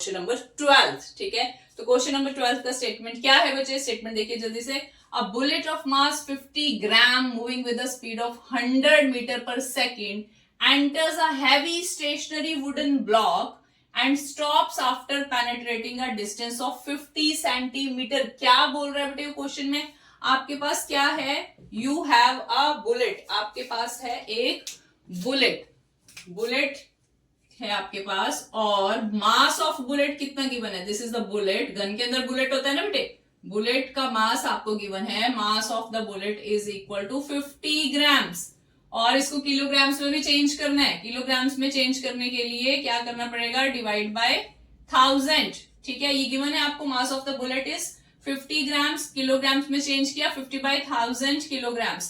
Question number 12। ठीक है, तो क्वेश्चन नंबर 12 का स्टेटमेंट क्या है बच्चे? स्टेटमेंट देखिए जल्दी से। A bullet of mass 50 gram moving with the speed of 100 metre per second enters a heavy stationary wooden block and stops after penetrating a distance of 50 centimetre. क्या बोल रहा है बेटे क्वेश्चन में? आपके पास क्या है? यू हैव अ बुलेट, आपके पास है एक बुलेट है आपके पास, और मास ऑफ बुलेट कितना गिवन है? This is the bullet. Gun के अंदर बुलेट होता है ना बेटे, बुलेट का मास आपको गिवन है। Mass of the bullet is equal to 50 grams, और इसको किलोग्राम्स में भी चेंज करना है। किलोग्राम्स में चेंज करने के लिए क्या करना पड़ेगा? Divide by 1000। ठीक है, ये गिवन है आपको। Mass of the bullet is 50 grams, kilograms में चेंज किया 50/1000 kilograms.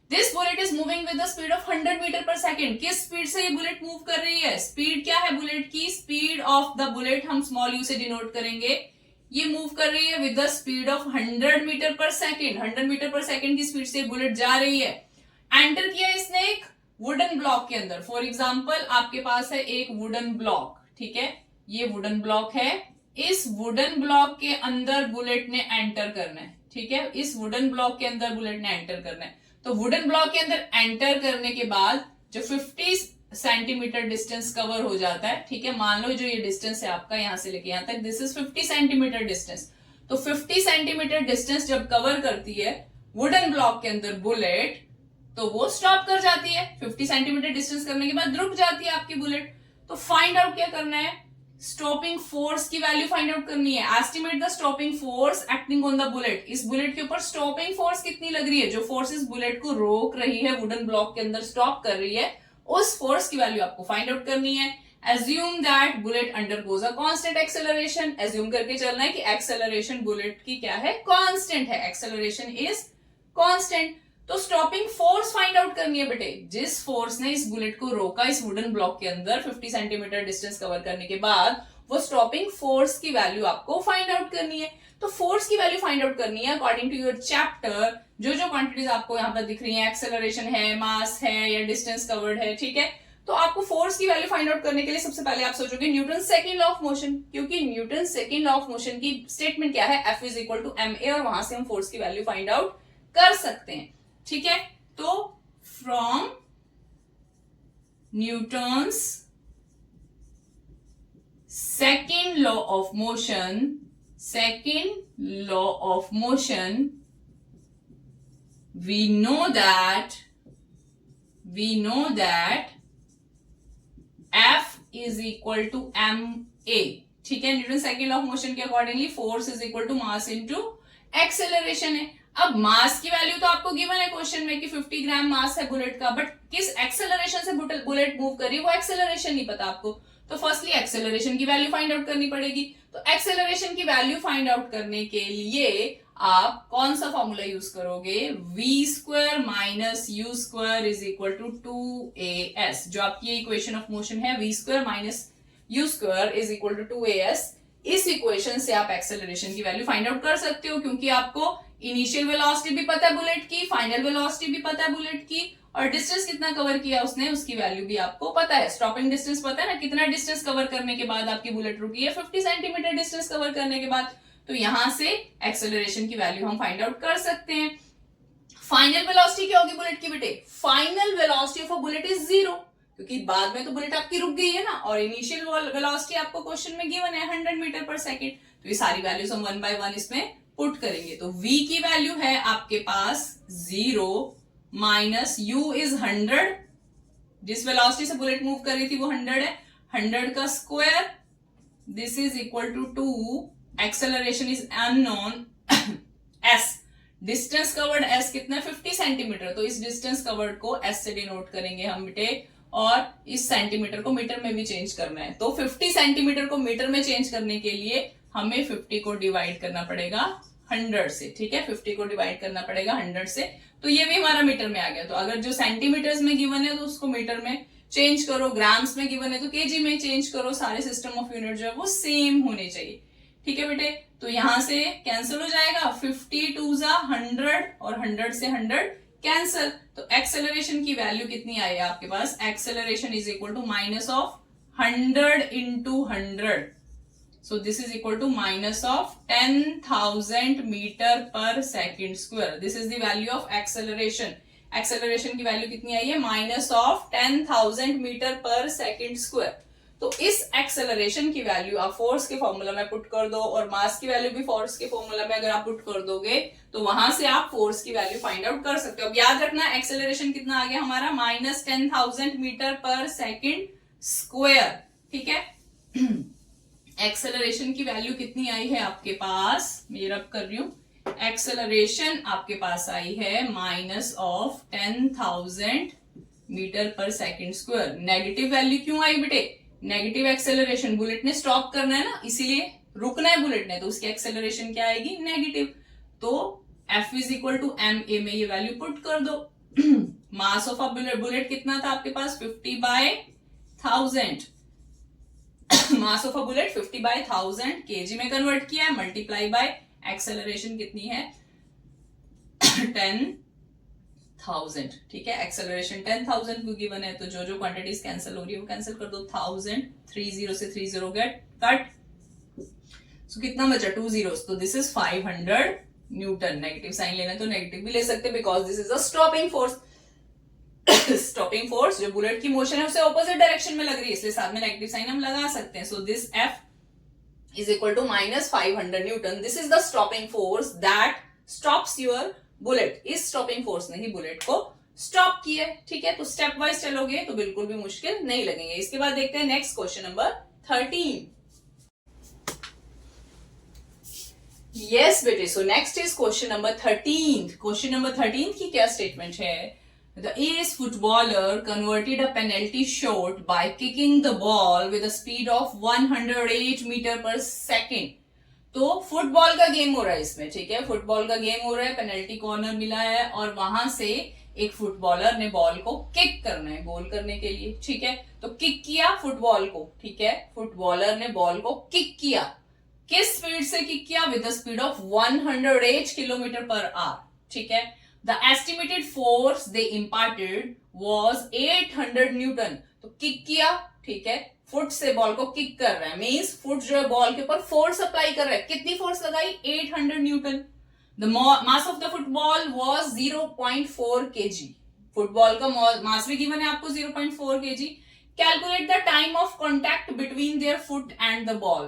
This bullet is moving with the speed of 100 metre per second. किस स्पीड से ये बुलेट मूव कर रही है? स्पीड क्या है बुलेट की? स्पीड ऑफ द बुलेट हम स्मॉल यू से डिनोट करेंगे। ये मूव कर रही है with the speed of 100 metre per second. 100 metre per second की स्पीड से बुलेट जा रही है। एंटर किया इसने एक वुडन ब्लॉक के अंदर। फॉर एग्जाम्पल आपके पास है एक वुडन ब्लॉक। ठीक है, ये वुडन ब्लॉक है। इस वुडन ब्लॉक के अंदर बुलेट ने एंटर करना है। ठीक है, इस वुडन ब्लॉक के अंदर बुलेट ने एंटर करना है। तो वुडन ब्लॉक के अंदर एंटर करने के बाद जो 50 सेंटीमीटर डिस्टेंस कवर हो जाता है, ठीक है, मान लो जो ये डिस्टेंस है आपका यहां से लेके यहां तक, दिस इज 50 सेंटीमीटर डिस्टेंस। तो 50 सेंटीमीटर डिस्टेंस जब कवर करती है वुडन ब्लॉक के अंदर बुलेट, तो वो स्टॉप कर जाती है। 50 सेंटीमीटर डिस्टेंस करने के बाद रुक जाती है आपकी बुलेट। तो फाइंड आउट क्या करना है? स्टॉपिंग फोर्स की वैल्यू फाइंड आउट करनी है। Estimate the stopping force acting on the bullet. इस बुलेट के ऊपर स्टॉपिंग फोर्स कितनी लग रही है? जो फोर्स इस बुलेट को रोक रही है, वुडन ब्लॉक के अंदर स्टॉप कर रही है, उस फोर्स की वैल्यू आपको फाइंड आउट करनी है। Assume that bullet undergoes a constant acceleration. Assume करके चलना है कि एक्सेलरेशन बुलेट की क्या है? कांस्टेंट है। Acceleration is constant. तो स्टॉपिंग फोर्स फाइंड आउट करनी है बेटे। जिस फोर्स ने इस बुलेट को रोका इस वुडन ब्लॉक के अंदर 50 सेंटीमीटर डिस्टेंस कवर करने के बाद, वो स्टॉपिंग फोर्स की वैल्यू आपको फाइंड आउट करनी है। तो फोर्स की वैल्यू फाइंड आउट करनी है अकॉर्डिंग टू योर चैप्टर। जो जो क्वांटिटीज आपको यहाँ पर दिख रही है, एक्सेलरेशन है, मास है या डिस्टेंस कवर्ड है, ठीक है, तो आपको फोर्स की वैल्यू फाइंड आउट करने के लिए सबसे पहले आप सोचोगे Newton second law of motion, क्योंकि Newton second law of motion की स्टेटमेंट क्या है? F is equal to ma, और वहां से हम फोर्स की वैल्यू फाइंड आउट कर सकते हैं। ठीक है, तो from Newton's second law of motion, we know that F is equal to ma। ठीक है, Newton second law of motion के accordingly force is equal to mass into acceleration है। अब मास की वैल्यू तो आपको गिवन है क्वेश्चन में कि 50 ग्राम मास है बुलेट का, बट किस एक्सेलरेशन से बुलेट मूव कर रही है वो एक्सेलरेशन नहीं पता आपको। तो फर्स्टली एक्सेलरेशन की वैल्यू फाइंड आउट करनी पड़ेगी। तो एक्सेलरेशन की वैल्यू फाइंड आउट करने के लिए आप कौन सा फॉर्मूला यूज करोगे? v² minus u² is equal to 2as। जो आपकी ये इक्वेशन ऑफ मोशन है, v² minus u² is equal to 2as। इस इक्वेशन से आप एक्सेलरेशन की वैल्यू फाइंड आउट कर सकते हो, क्योंकि आपको इनिशियल वेलोसिटी भी पता है बुलेट की, फाइनल वेलोसिटी भी पता है बुलेट की, और डिस्टेंस कितना कवर किया उसने उसकी वैल्यू भी आपको पता है। स्टॉपिंग डिस्टेंस पता है ना, कितना डिस्टेंस कवर करने के बाद आपकी बुलेट रुकी है? 50 सेंटीमीटर डिस्टेंस कवर करने के बाद। तो यहां से एक्सेलरेशन की वैल्यू हम फाइंड आउट कर सकते हैं। फाइनल वेलोसिटी क्या होगी बुलेट की बेटे? Final velocity of a bullet is 0, क्योंकि बाद में तो बुलेट आपकी रुक गई है ना, और इनिशियल वेलोसिटी आपको क्वेश्चन में गिवन है 100 मीटर पर सेकेंड। तो ये सारी वैल्यूज हम 1 बाय 1 इसमें पुट करेंगे। तो v की वैल्यू है आपके पास 0 माइनस u इज 100। जिस वेलोसिटी से बुलेट मूव कर रही थी वो 100 है, 100 का square, this is equal to 2। Acceleration is unknown s। Distance covered s कितना है? 50 सेंटीमीटर। तो इस डिस्टेंस कवर्ड को s से डिनोट करेंगे हम बेटे, और इस सेंटीमीटर को मीटर में भी चेंज करना है। तो 50 सेंटीमीटर को मीटर में चेंज करने के लिए हमें 50 को डिवाइड करना पड़ेगा 100 से। ठीक है, 50 को डिवाइड करना पड़ेगा 100 से, तो ये भी हमारा मीटर में आ गया। तो अगर जो सेंटीमीटर्स में गिवन है तो उसको मीटर में चेंज करो, ग्राम्स में गिवन है तो केजी में चेंज करो। सारे सिस्टम ऑफ यूनिट जो है वो सेम होने चाहिए। ठीक है बेटे, तो यहां से कैंसिल हो जाएगा, 50 2 जा 100 और 100 से 100 कैंसिल। तो एक्सेलरेशन की वैल्यू कितनी आई है आपके पास? Acceleration is equal to minus of 100 into 100। So this is equal to minus of 10,000 meter per second square. This is the value of acceleration. Acceleration की वैल्यू कितनी आई है? Minus of 10,000 metre per second square. तो इस acceleration की value आप force के formula में पुट कर दो और मास की वैल्यू भी फोर्स के फॉर्मूला में अगर आप पुट कर दोगे तो वहां से आप फोर्स की वैल्यू फाइंड आउट कर सकते हो. अब याद रखना एक्सेलरेशन कितना आ गया हमारा? Minus 10,000 metre per second square. ठीक है. एक्सेलरेशन की वैल्यू कितनी आई है आपके पास? मैं रब कर रही हूं. एक्सेलरेशन आपके पास आई है minus of 10,000 metre per second square. Negative value क्यों आई बेटे? Negative acceleration. बुलेट ने स्टॉप करना है ना, इसीलिए रुकना है बुलेट ने, तो उसकी एक्सेलरेशन क्या आएगी? नेगेटिव. तो F is equal to M A में ये वैल्यू पुट कर दो. मास ऑफ अ बुलेट कितना था आपके पास? 50/1000. Mass of a bullet 50/1000 KG में कन्वर्ट किया है, मल्टीप्लाई बाय एक्सेलरेशन कितनी है? 10,000. ठीक है. एक्सेलरेशन 10,000 को गिवन है, तो जो जो क्वांटिटीज कैंसिल हो रही है वो कैंसिल कर दो. 1000 30 से 30 गेट कट. सो कितना बचा? 2 zeros. तो this is 500 newton. Negative sign लेना तो नेगेटिव भी ले सकते हैं because this is a stopping force. Stopping force जो बुलेट की मोशन है उसे ऑपोजिट डायरेक्शन में लग रही है, इसलिए साथ में नेगेटिव साइन हम लगा सकते हैं. So this F is equal to minus 500 Newton. This is the stopping force that stops your bullet. इस stopping force ने ही बुलेट को स्टॉप किया. ठीक है. तो स्टेप वाइज चलोगे तो बिल्कुल भी मुश्किल नहीं लगेंगे. इसके बाद देखते हैं नेक्स्ट क्वेश्चन नंबर 13. यस बेटे. So next is question number 13. Question number 13 की क्या स्टेटमेंट है? The ace footballer converted a penalty shot by kicking the ball with a speed of 108 meter per second. तो फुटबॉल का game हो रहा है इसमें. ठीक है. फुटबॉल का गेम हो रहा है, पेनल्टी कॉर्नर मिला है और वहां से एक फुटबॉलर ने बॉल को किक करना है गोल करने के लिए. ठीक है. तो किक किया फुटबॉल को. ठीक है. फुटबॉलर ने बॉल को किक किया. किस स्पीड से किक किया? With the speed of 108 kilometre per hour. ठीक है. The estimated force they imparted was 800 Newton. तो किक किया. ठीक है. फुट से बॉल को किक कर रहा है, मींस फुट जो है बॉल के ऊपर फोर्स अप्लाई कर रहा है. कितनी फोर्स लगाई? 800 Newton. The mass of the football was 0.4 kg. Football का मास भी गिवन है आपको 0.4 kg. Calculate the time of contact between their foot and the ball.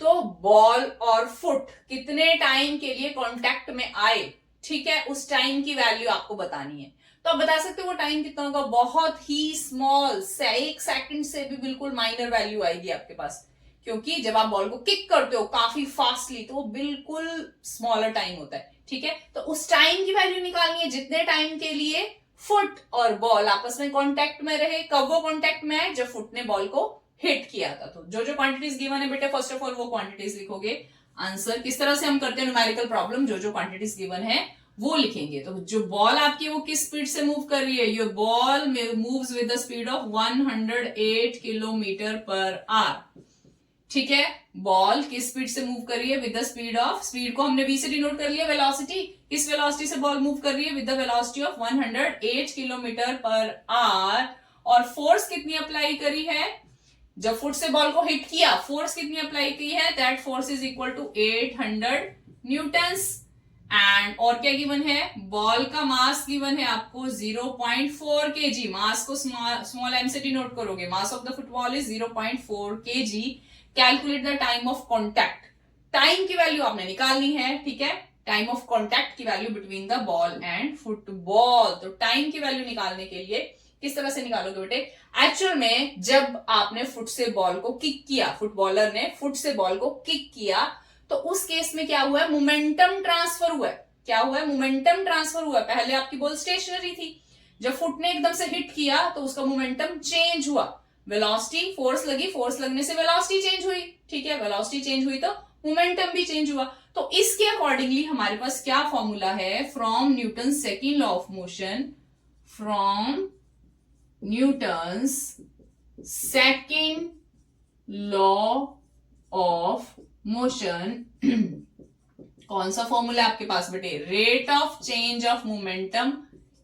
तो बॉल और फुट कितने टाइम के लिए कॉन्टैक्ट में आए? ठीक है. उस टाइम की वैल्यू आपको बतानी है. तो आप बता सकते हो वो टाइम कितना होगा? बहुत ही स्मॉल, 1 सेकंड से भी बिल्कुल माइनर वैल्यू आएगी आपके पास, क्योंकि जब आप बॉल को किक करते हो काफी फास्टली तो वो बिल्कुल स्मॉलर टाइम होता है. ठीक है. तो उस टाइम की वैल्यू निकालनी है जितने टाइम के लिए फुट और बॉल आपस में कॉन्टेक्ट में रहे. कब वो कॉन्टेक्ट में आए? जब फुट ने बॉल को हिट किया था. तो जो जो क्वांटिटीज गिवन है बेटे, फर्स्ट ऑफ ऑल वो क्वांटिटीज लिखोगे. आंसर किस तरह से हम करते हैं न्यूमेरिकल प्रॉब्लम, जो जो क्वांटिटीज गिवन है वो लिखेंगे. तो जो बॉल आपकी वो किस स्पीड से मूव कर रही है? Your ball moves with the speed of 108 kilometre per hour. ठीक है. बॉल किस स्पीड से मूव कर रही है? With the speed of, speed को हमने v से डिनोट कर लिया. वेलोसिटी, किस वेलोसिटी से बॉल मूव कर रही है? With the velocity of 108 kilometre per hour. और फोर्स कितनी अप्लाई करी है? जब फुट से बॉल को हिट किया, फोर्स कितनी अप्लाई की है? That force is equal to 800 newtons. And और क्या गिवन है? बॉल का मास गिवन है आपको 0.4 kg. मास को स्मॉल m से डिनोट करोगे. मास of the football is 0.4 kg. Calculate the time of contact. Time की वैल्यू आपने निकालनी है. ठीक है. टाइम ऑफ कॉन्टैक्ट की value between the ball and football. तो टाइम की वैल्यू निकालने के लिए किस तरह से निकालोगे बेटे? एक्चुअल में जब आपने फुट से बॉल को किक किया, फुटबॉलर ने फुट से बॉल को किक किया, तो उस केस में क्या हुआ है? मोमेंटम ट्रांसफर हुआ है. क्या हुआ है? मोमेंटम ट्रांसफर हुआ है. पहले आपकी बॉल स्टेशनरी थी, जब फुट ने एकदम से हिट किया तो उसका मोमेंटम चेंज हुआ. वेलोसिटी, फोर्स लगी, फोर्स लगने से वेलोसिटी चेंज हुई. ठीक है. वेलोसिटी चेंज हुई तो मोमेंटम भी चेंज हुआ. तो इसके अकॉर्डिंगली हमारे पास क्या फॉर्मूला है? From Newton second law of motion, from Newton's second law of motion. कौन सा फॉर्मूला आपके पास बेटे? Rate of change of momentum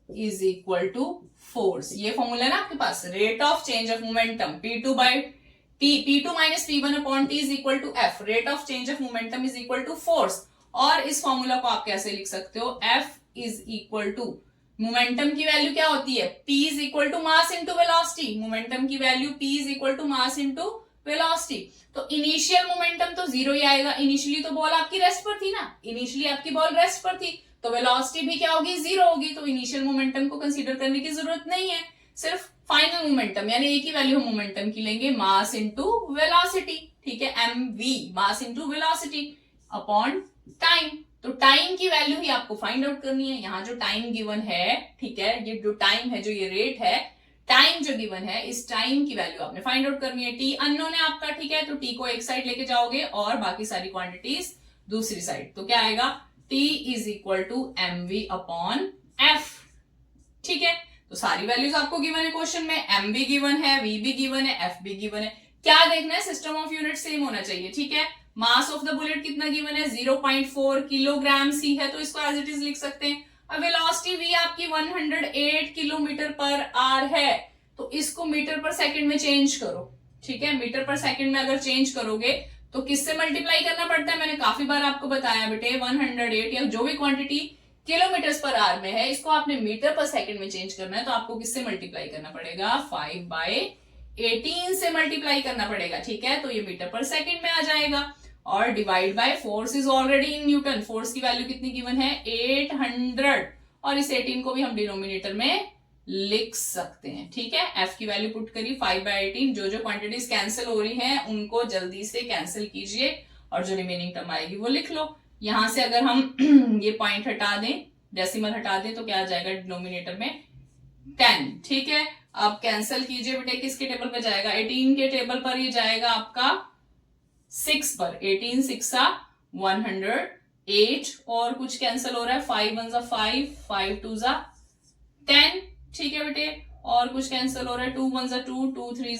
is equal to force. ये फॉर्मूला है ना आपके पास, rate of change of momentum P2/T P2 minus P1 upon T is equal to F. Rate of change of momentum is equal to force. और इस formula को आप कैसे लिख सकते हो? F is equal to momentum की वैल्यू क्या होती है? P is equal to mass into velocity. Momentum की value P is equal to mass into velocity. तो इनिशियल मोमेंटम तो जीरो ही आएगा. इनिशियली तो बॉल आपकी रेस्ट पर थी ना, इनिशियली आपकी बॉल रेस्ट पर थी, तो वेलोसिटी भी क्या होगी? जीरो होगी. तो इनिशियल मोमेंटम को कंसीडर करने की जरूरत नहीं है, सिर्फ फाइनल मोमेंटम यानी एक ही वैल्यू हम मोमेंटम की लेंगे, मास इनटू वेलोसिटी. ठीक है, mv mass into velocity upon time. तो टाइम की वैल्यू ही आपको फाइंड आउट करनी है. यहाँ जो टाइम गिवन है, ठीक है, ये जो टाइम है, जो ये रेट है, टाइम जो गिवन है, इस टाइम की वैल्यू आपने फाइंड आउट करनी है. टी अननोन है आपका, ठीक है, तो टी को एक साइड लेके जाओगे और बाकी सारी क्वांटिटीज दूसरी साइड. तो क्या आएगा? T is equal to mv upon f. ठीक है, तो सारी वैल्यूज आपको गिवन है क्वेश्चन में. m भी गिवन है, v भी गिवन है, f भी गिवन है. क्या देखना है? सिस्टम ऑफ यूनिट सेम होना चाहिए. ठीक है, मास ऑफ द बुलेट कितना गिवन है? 0.4 किलोग्राम सी है, तो इसको एज इट इज लिख सकते हैं. अब वेलोसिटी v आपकी 108 किलोमीटर पर आवर है, तो इसको मीटर पर सेकंड में चेंज करो. ठीक है, मीटर पर सेकंड में अगर चेंज करोगे तो किससे मल्टीप्लाई करना पड़ता है? मैंने काफी बार आपको बताया बेटे, 108 या जो भी क्वांटिटी किलोमीटर्स पर आवर में है, इसको आपने मीटर पर सेकंड में चेंज करना है, तो आपको किससे मल्टीप्लाई करना पड़ेगा? 5/18 से मल्टीप्लाई करना पड़ेगा. ठीक है, तो ये मीटर पर सेकंड में आ जाएगा. और divide by force is already in newton. Force की वैल्यू कितनी गिवन है? 800. और इस 18 को भी हम डिनोमिनेटर में लिख सकते हैं. ठीक है, F की वैल्यू पुट करी 5/18. जो जो क्वांटिटीज कैंसिल हो रही हैं उनको जल्दी से कैंसिल कीजिए और जो रिमेनिंग टर्म आएगी वो लिख लो. यहां से अगर हम ये पॉइंट हटा दें, डेसिमल हटा दें, तो क्या आ जाएगा डिनोमिनेटर में? 10. ठीक है, अब कैंसिल कीजिए बेटे. किसके टेबल पे जाएगा? 18 के टेबल पर ये जाएगा आपका 6 पर. 18 6 108 और कुछ कैंसिल हो रहा है. 5 1 5, 5 2 10. ठीक है बेटे, और कुछ कैंसिल हो रहा है. 2 1 2, 2 3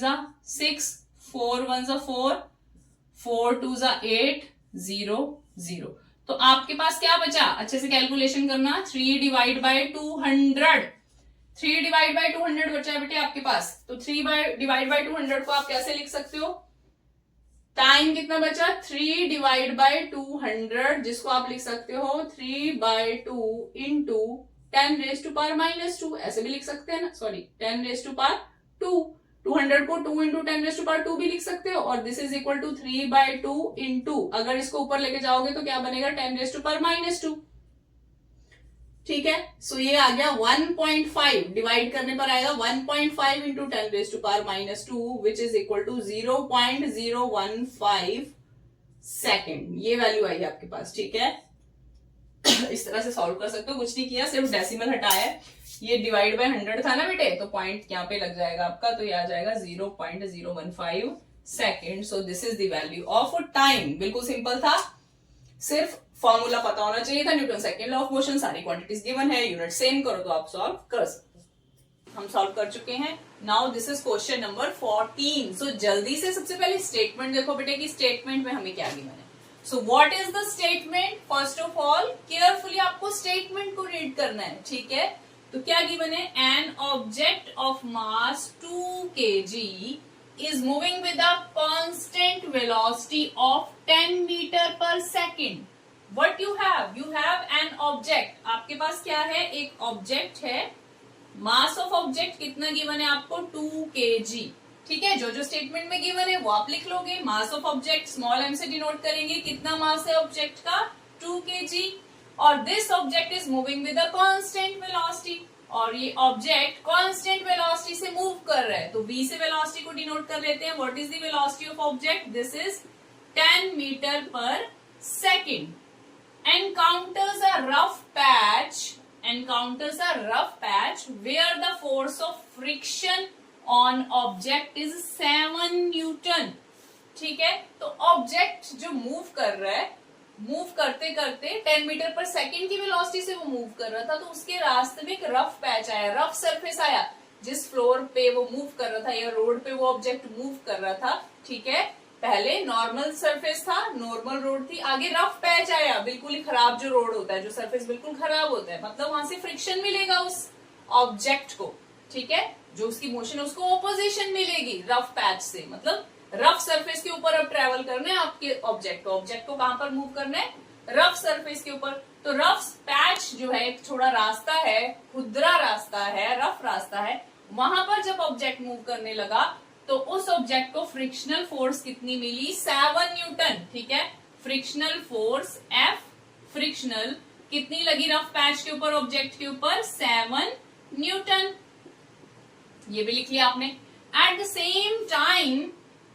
6, 4 1 4, 4 2 8, 0 0. तो आपके पास क्या बचा? अच्छे से कैलकुलेशन करना. 3 डिवाइड बाय 200. 3 डिवाइड बाय 200 बचा है बेटे आपके पास. तो 3 डिवाइड बाय 200 को आप कैसे लिख सकते हो? टाइम कितना बचा? 3 डिवाइड बाय 200, जिसको आप लिख सकते हो 3/2 इंटू 10 रेज टू पावर -2. ऐसे भी लिख सकते हैं ना, सॉरी 10 रेज टू पावर 2. 200 को 2 इंटू 10 रेज टू पावर 2 भी लिख सकते हो. और this is equal to 3/2 into, अगर इसको ऊपर लेके जाओगे तो क्या बनेगा? 10 रेज टू पावर -2. ठीक है, सो ये आ गया 1.5. डिवाइड करने पर आएगा 1.5 into 10 raise to power -2 which is equal to 0.015 second. ये वैल्यू आई है आपके पास. ठीक है, इस तरह से सॉल्व कर सकते हो. कुछ नहीं किया, सिर्फ डेसिमल हटाया है. ये डिवाइड बाय 100 था ना बेटे, तो पॉइंट यहाँ पे लग जाएगा आपका, तो ये आ जाएगा 0.015 second. So this is the value of time. बिल्कुल सिंपल था, सिर्फ फॉर्मूला पता होना चाहिए था. Newton second law of motion, सारी क्वांटिटीज गिवन है, यूनिट सेम करो तो आप सॉल्व कर सकते हो. हम सॉल्व कर चुके हैं. Now this is question number 14. सो जल्दी से सबसे पहले स्टेटमेंट देखो बेटे कि स्टेटमेंट में हमें क्या गिवन है. So what is the statement? First of all carefully आपको स्टेटमेंट को रीड करना है. ठीक है, तो क्या गिवन है? An object of mass 2 kg is moving with a constant velocity of 10 meter per second. What you have? You have an object. आपके पास क्या है? एक ऑब्जेक्ट है. मास ऑफ ऑब्जेक्ट कितना गिवन है आपको? 2 kg. ठीक है, जो जो स्टेटमेंट में गिवन है वो आप लिख लोगे. Mass of object small m से डिनोट करेंगे. कितना मास है ऑब्जेक्ट का? 2 kg. और this object is moving with a constant velocity. और ये ऑब्जेक्ट कांस्टेंट वेलोसिटी से मूव कर रहा है, तो v से वेलोसिटी को डिनोट कर लेते हैं. What is the velocity of object? This is 10 metre per second. Encounters a rough patch where the force of friction on object is 7 Newton. ठीक है, तो ऑब्जेक्ट जो मूव कर रहा है, मूव करते करते 10 मीटर पर सेकेंड की वेलोसिटी से वो मूव कर रहा था, तो उसके रास्ते में एक रफ पैच आया, रफ सरफेस आया, जिस फ्लोर पे वो मूव कर रहा था या रोड पे वो ऑब्जेक्ट मूव कर रहा था. ठीक है, पहले नॉर्मल सरफेस था, नॉर्मल रोड थी, आगे रफ पैच आया, बिल्कुल ही खराब जो रोड होता है, जो सरफेस बिल्कुल खराब होता है, मतलब वहां से फ्रिक्शन मिलेगा उस ऑब्जेक्ट को. ठीक है, जो उसकी मोशन है उसको ऑपोजिशन मिलेगी रफ पैच से, मतलब रफ सरफेस के ऊपर अब ट्रेवल करना है आपके ऑब्जेक्ट को कहां पर मूव करना है, रफ सरफेस के ऊपर। तो रफ पैच जो है एक थोड़ा रास्ता है, खुदरा रास्ता है, रफ रास्ता है, वहां पर जब ऑब्जेक्ट मूव करने लगा तो उस ऑब्जेक्ट को फ्रिक्शनल फोर्स कितनी मिली, 7 न्यूटन। ठीक है, फ्रिक्शनल फोर्स F फ्रिक्शनल कितनी लगी रफ पैच के ऊपर, ऑब्जेक्ट के ऊपर, 7 न्यूटन। ये भी लिख लिया आपने। At the same time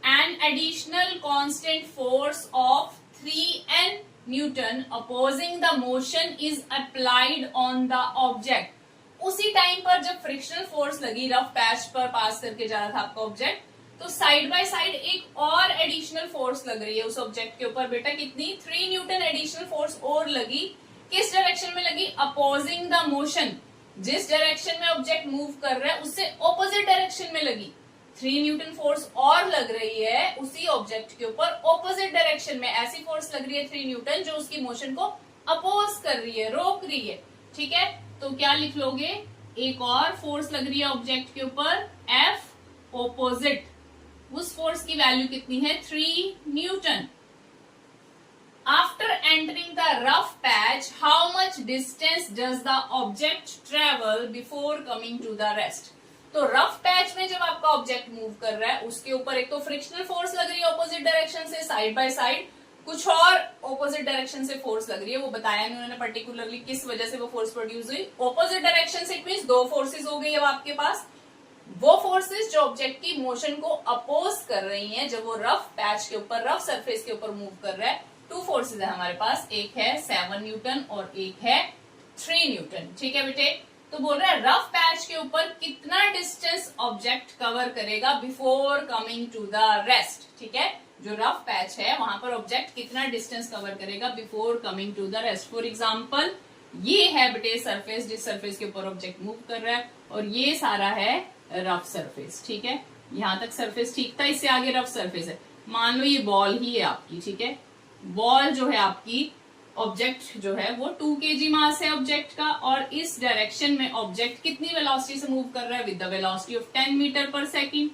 an additional constant force of 3n Newton opposing the motion is applied on the object. उसी टाइम पर जब फ्रिक्शनल फोर्स लगी, रफ पैच पर पास करके जा रहा था आपका ऑब्जेक्ट, तो साइड बाय साइड एक और एडिशनल फोर्स लग रही है उस ऑब्जेक्ट के ऊपर। बेटा कितनी, 3 न्यूटन एडिशनल फोर्स और लगी। किस डायरेक्शन में लगी, अपोजिंग द मोशन। जिस डायरेक्शन में ऑब्जेक्ट मूव कर रहा है उससे ऑपोजिट डायरेक्शन में लगी 3 न्यूटन फोर्स और लग रही है उसी ऑब्जेक्ट के ऊपर ऑपोजिट डायरेक्शन में। ऐसी फोर्स लग रही है 3 न्यूटन जो उसकी मोशन को अपोज कर रही है, रोक रही है। ठीक है, तो क्या लिख लोगे, एक और फोर्स लग रही है ऑब्जेक्ट के ऊपर, F ऑपोजिट। उस फोर्स की वैल्यू कितनी है, 3 Newton. After entering the rough patch, how much distance does the object travel before coming to the rest? तो रफ पैच में जब आपका ऑब्जेक्ट मूव कर रहा है उसके ऊपर एक तो फ्रिक्शनल फोर्स लग रही है ऑपोजिट डायरेक्शन से, साइड बाय साइड कुछ और ऑपोजिट डायरेक्शन से फोर्स लग रही है, वो बताया नहीं उन्होंने पर्टिकुलरली किस वजह से वो फोर्स प्रोड्यूस हुई। ऑपोजिट डायरेक्शन से इट मींस 2 फोर्सेज हो गई अब आपके पास। वो फोर्सेस जो ऑब्जेक्ट की मोशन को अपोज कर रही हैं जब वो रफ पैच के ऊपर, रफ सरफेस के ऊपर मूव कर रहा है, 2 फोर्सेज है हमारे पास, एक है 7 न्यूटन और एक है 3 न्यूटन। ठीक है बेटे, तो बोल रहा है रफ पैच के ऊपर कितना डिस्टेंस ऑब्जेक्ट कवर करेगा before coming to the rest. ठीक है, जो रफ पैच है वहां पर ऑब्जेक्ट कितना डिस्टेंस कवर करेगा before coming to the rest. For example ये है बेटे सरफेस, जिस सरफेस के ऊपर ऑब्जेक्ट मूव कर रहा है, और ये सारा है रफ सरफेस। ठीक है, यहां तक सरफेस ठीक था, इससे आगे रफ सरफेस है। मान लो ये बॉल ही है आपकी। ठीक है, बॉल जो है आपकी, ऑब्जेक्ट जो है वो 2 kg मास है ऑब्जेक्ट का, और इस डायरेक्शन में ऑब्जेक्ट कितनी वेलोसिटी से मूव कर रहा है, with the velocity of 10 metre per second.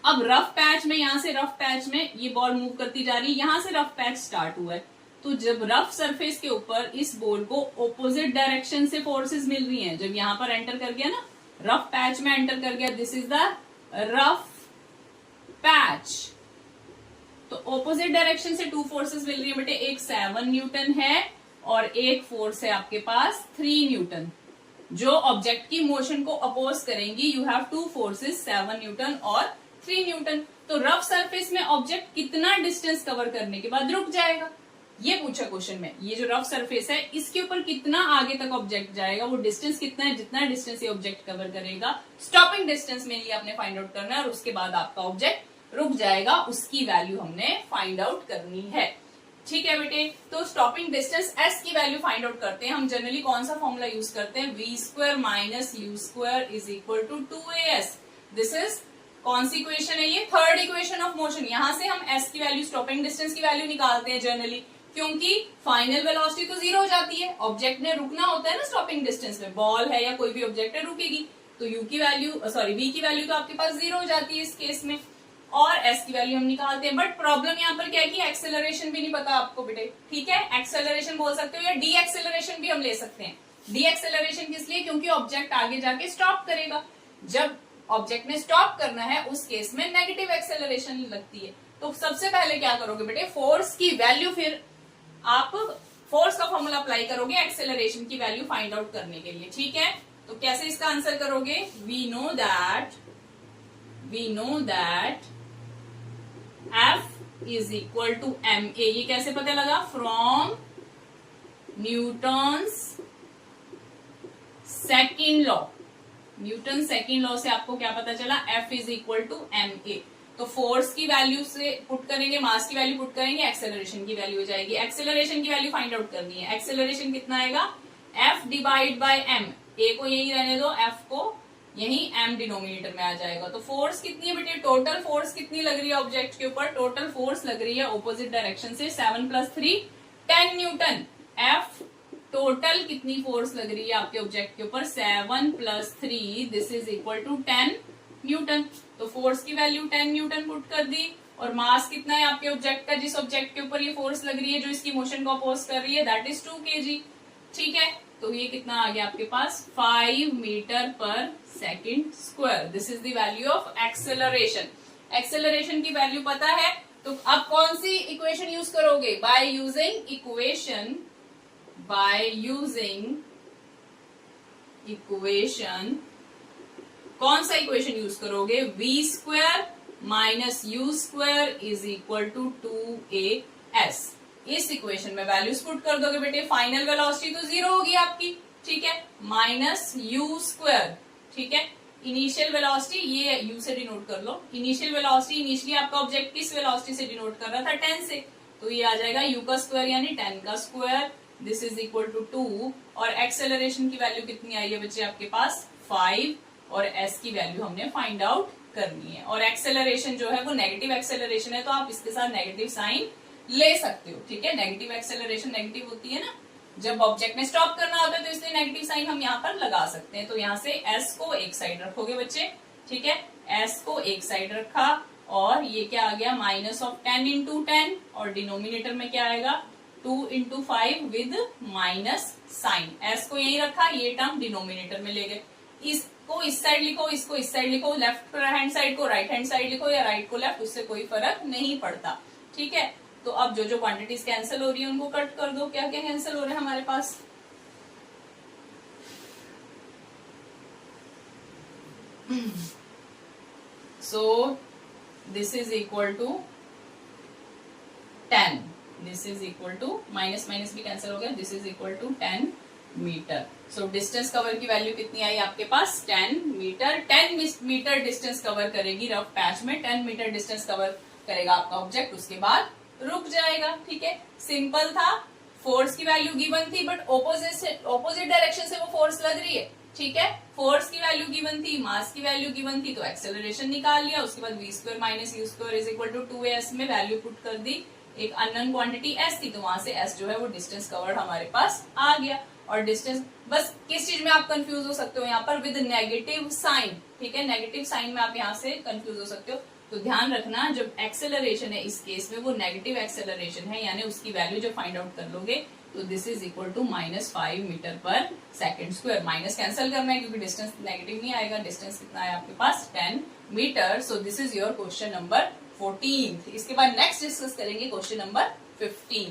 अब रफ पैच में, यहां से रफ पैच में ये बॉल मूव करती जा रही है, यहां से रफ पैच स्टार्ट हुआ है, तो जब रफ सरफेस के ऊपर इस बॉल को ऑपोजिट डायरेक्शन से फोर्सेस मिल रही हैं, जब यहां पर एंटर कर गया ना, रफ पैच में एंटर कर गया, this is the rough patch, तो ऑपोजिट डायरेक्शन से 2 फोर्सेस मिल रही है बेटे, एक 7 न्यूटन है और एक फोर्स है आपके पास 3 न्यूटन, जो ऑब्जेक्ट की मोशन को अपोज करेंगी। यू हैव 2 फोर्सेस, 7 न्यूटन और 3 न्यूटन। तो रफ सरफेस में ऑब्जेक्ट कितना डिस्टेंस कवर करने के बाद रुक जाएगा, ये पूछा क्वेश्चन में। ये जो रफ सरफेस है इसके ऊपर कितना आगे तक ऑब्जेक्ट जाएगा, वो डिस्टेंस कितना है, जितना डिस्टेंस ये ऑब्जेक्ट कवर करेगा, स्टॉपिंग डिस्टेंस में लिए आपने फाइंड आउट करना है, और उसके बाद आपका ऑब्जेक्ट रुक जाएगा, उसकी वैल्यू हमने फाइंड आउट करनी है। ठीक है बेटे, तो स्टॉपिंग डिस्टेंस s की वैल्यू फाइंड आउट करते हैं हम। जनरली कौन सा फॉर्मूला यूज करते हैं, v² minus u² is equal to 2as। This is कौन सी इक्वेशन है, ये थर्ड इक्वेशन ऑफ मोशन। यहां से हम s की वैल्यू, स्टॉपिंग डिस्टेंस की वैल्यू निकालते हैं जनरली, क्योंकि फाइनल वेलोसिटी तो 0 हो जाती है, ऑब्जेक्ट ने रुकना होता है ना स्टॉपिंग डिस्टेंस में, बॉल है या कोई भी ऑब्जेक्ट है रुकेगी, तो u की वैल्यू, सॉरी v की वैल्यू तो आपके पास 0 हो जाती है इस केस में, और s की वैल्यू हम निकालते हैं। बट प्रॉब्लम यहाँ पर क्या है कि एक्सेलरेशन भी नहीं पता आपको बेटे। ठीक है, एक्सेलरेशन बोल सकते हो या डी एक्सेलरेशन भी हम ले सकते हैं। डी एक्सेलरेशन किस लिए, क्योंकि ऑब्जेक्ट आगे जाके स्टॉप करेगा, जब ऑब्जेक्ट ने स्टॉप करना है उस केस में नेगेटिव एक्सेलरेशन लगती है। तो सबसे पहले क्या करोगे बेटे, फोर्स की वैल्यू, फिर आप फोर्स का फॉर्मूला अप्लाई करोगे एक्सेलरेशन की वैल्यू फाइंड आउट करने के लिए। ठीक है, तो कैसे इसका आंसर करोगे, we know that F is equal to ma। ये कैसे पता लगा, from Newton's second law. Newton second law से आपको क्या पता चला, F is equal to ma। तो फोर्स की वैल्यू से पुट करेंगे, मास की वैल्यू पुट करेंगे, एक्सेलरेशन की वैल्यू हो जाएगी। एक्सेलरेशन की वैल्यू फाइंड आउट करनी है। एक्सेलरेशन कितना आएगा, F divide by m। a को यही रहने दो, F को यही m डिनोमिनेटर में आ जाएगा। तो फोर्स कितनी है बेटे, टोटल फोर्स कितनी लग रही है ऑब्जेक्ट के ऊपर, टोटल फोर्स लग रही है ऑपोजिट डायरेक्शन से 7 + 3 10 न्यूटन। F टोटल कितनी फोर्स लग रही है आपके ऑब्जेक्ट के ऊपर, 7 + 3, this is equal to 10 newton. तो फोर्स की वैल्यू 10 न्यूटन पुट कर दी, और मास कितना है आपके ऑब्जेक्ट का, जिस ऑब्जेक्ट के ऊपर ये फोर्स लग रही है, जो इसकी मोशन को अपोज कर रही है, दैट इज 2 kg। ठीक है, तो ये कितना आ गया आपके पास 5 metre per second square. This is the value of acceleration. Acceleration की वैल्यू पता है, तो अब कौन सी इक्वेशन यूज करोगे, बाय यूजिंग इक्वेशन कौन सा इक्वेशन यूज करोगे, v square minus u square is equal to 2as। इस इक्वेशन में वैल्यूज पुट कर दोगे बेटे, फाइनल वेलोसिटी तो 0 होगी आपकी, ठीक है, माइनस यू स्क्वायर, ठीक है, इनिशियल वेलोसिटी, ये u से डिनोट कर लो, इनिशियल वेलोसिटी, इनिशियली आपका ऑब्जेक्ट किस वेलोसिटी से डिनोट कर रहा था, 10 से, तो ये आ जाएगा u का स्क्वायर यानी 10 का square, this is equal to 2, और एक्सेलरेशन की वैल्यू कितनी आई है बच्चे आपके पास 5, और s की वैल्यू हमने फाइंड आउट करनी है। और एक्सेलरेशन जो है वो नेगेटिव एक्सेलरेशन है, तो आप इसके साथ नेगेटिव साइन ले सकते हो, ठीक है, नेगेटिव एक्सेलरेशन नेगेटिव होती है ना, जब ऑब्जेक्ट में स्टॉप करना होता है, तो इसलिए नेगेटिव साइन हम यहाँ पर लगा सकते हैं। तो यहाँ से s को एक साइड रखोगे बच्चे, ठीक है, s को एक साइड रखा, और ये क्या आ गया माइनस ऑफ 10 इंटू 10, और डिनोमिनेटर में क्या आएगा 2 into 5 with minus sign, s को यही रखा, ये टर्म डिनोमिनेटर में ले गए, इसको इस साइड लिखो, इसको इस साइड लिखो, लेफ्ट हैंड साइड को राइट हैंड साइड लिखो, या राइट को लेफ्ट, उससे कोई फर्क नहीं पड़ता, ठीक है। तो अब जो जो क्वांटिटीज कैंसिल हो रही है उनको कट कर दो, क्या क्या कैंसिल हो रहे हैं हमारे पास, so this is equal to 10, this is equal to minus minus भी कैंसिल हो गया, this is equal to 10 metre. So distance cover की वैल्यू कितनी आई आपके पास 10 मीटर। 10 मीटर डिस्टेंस कवर करेगी रफ पैच में, 10 मीटर डिस्टेंस कवर करेगा आपका ऑब्जेक्ट, उसके बाद रुक जाएगा, ठीक है, सिंपल था। फोर्स की वैल्यू गिवन थी, बट ऑपोजिट डायरेक्शन से वो फोर्स लग रही है, ठीक है, फोर्स की वैल्यू गिवन थी, मास की वैल्यू गिवन थी, तो एक्सेलरेशन निकाल लिया, उसके बाद v square minus u square is equal to 2as में वैल्यू पुट कर दी, एक अननोन क्वांटिटी s थी, तो वहां से s जो है वो डिस्टेंस कवर्ड हमारे पास आ गया। और डिस्टेंस, बस किस चीज में आप कंफ्यूज हो सकते हो यहाँ पर, विद नेगेटिव साइन, ठीक है, नेगेटिव साइन में आप यहाँ से कंफ्यूज हो सकते हो, तो ध्यान रखना जब एक्सेलरेशन है इस केस में वो नेगेटिव एक्सेलरेशन है, यानी उसकी वैल्यू जब फाइंड आउट कर लोगे तो this is equal to -5 metre per second square. Minus cancel करना है क्योंकि डिस्टेंस नेगेटिव नहीं आएगा, डिस्टेंस कितना है आपके पास 10 metre. So this is your question number 14। इसके बाद नेक्स्ट डिस्कस करेंगे क्वेश्चन नंबर 15।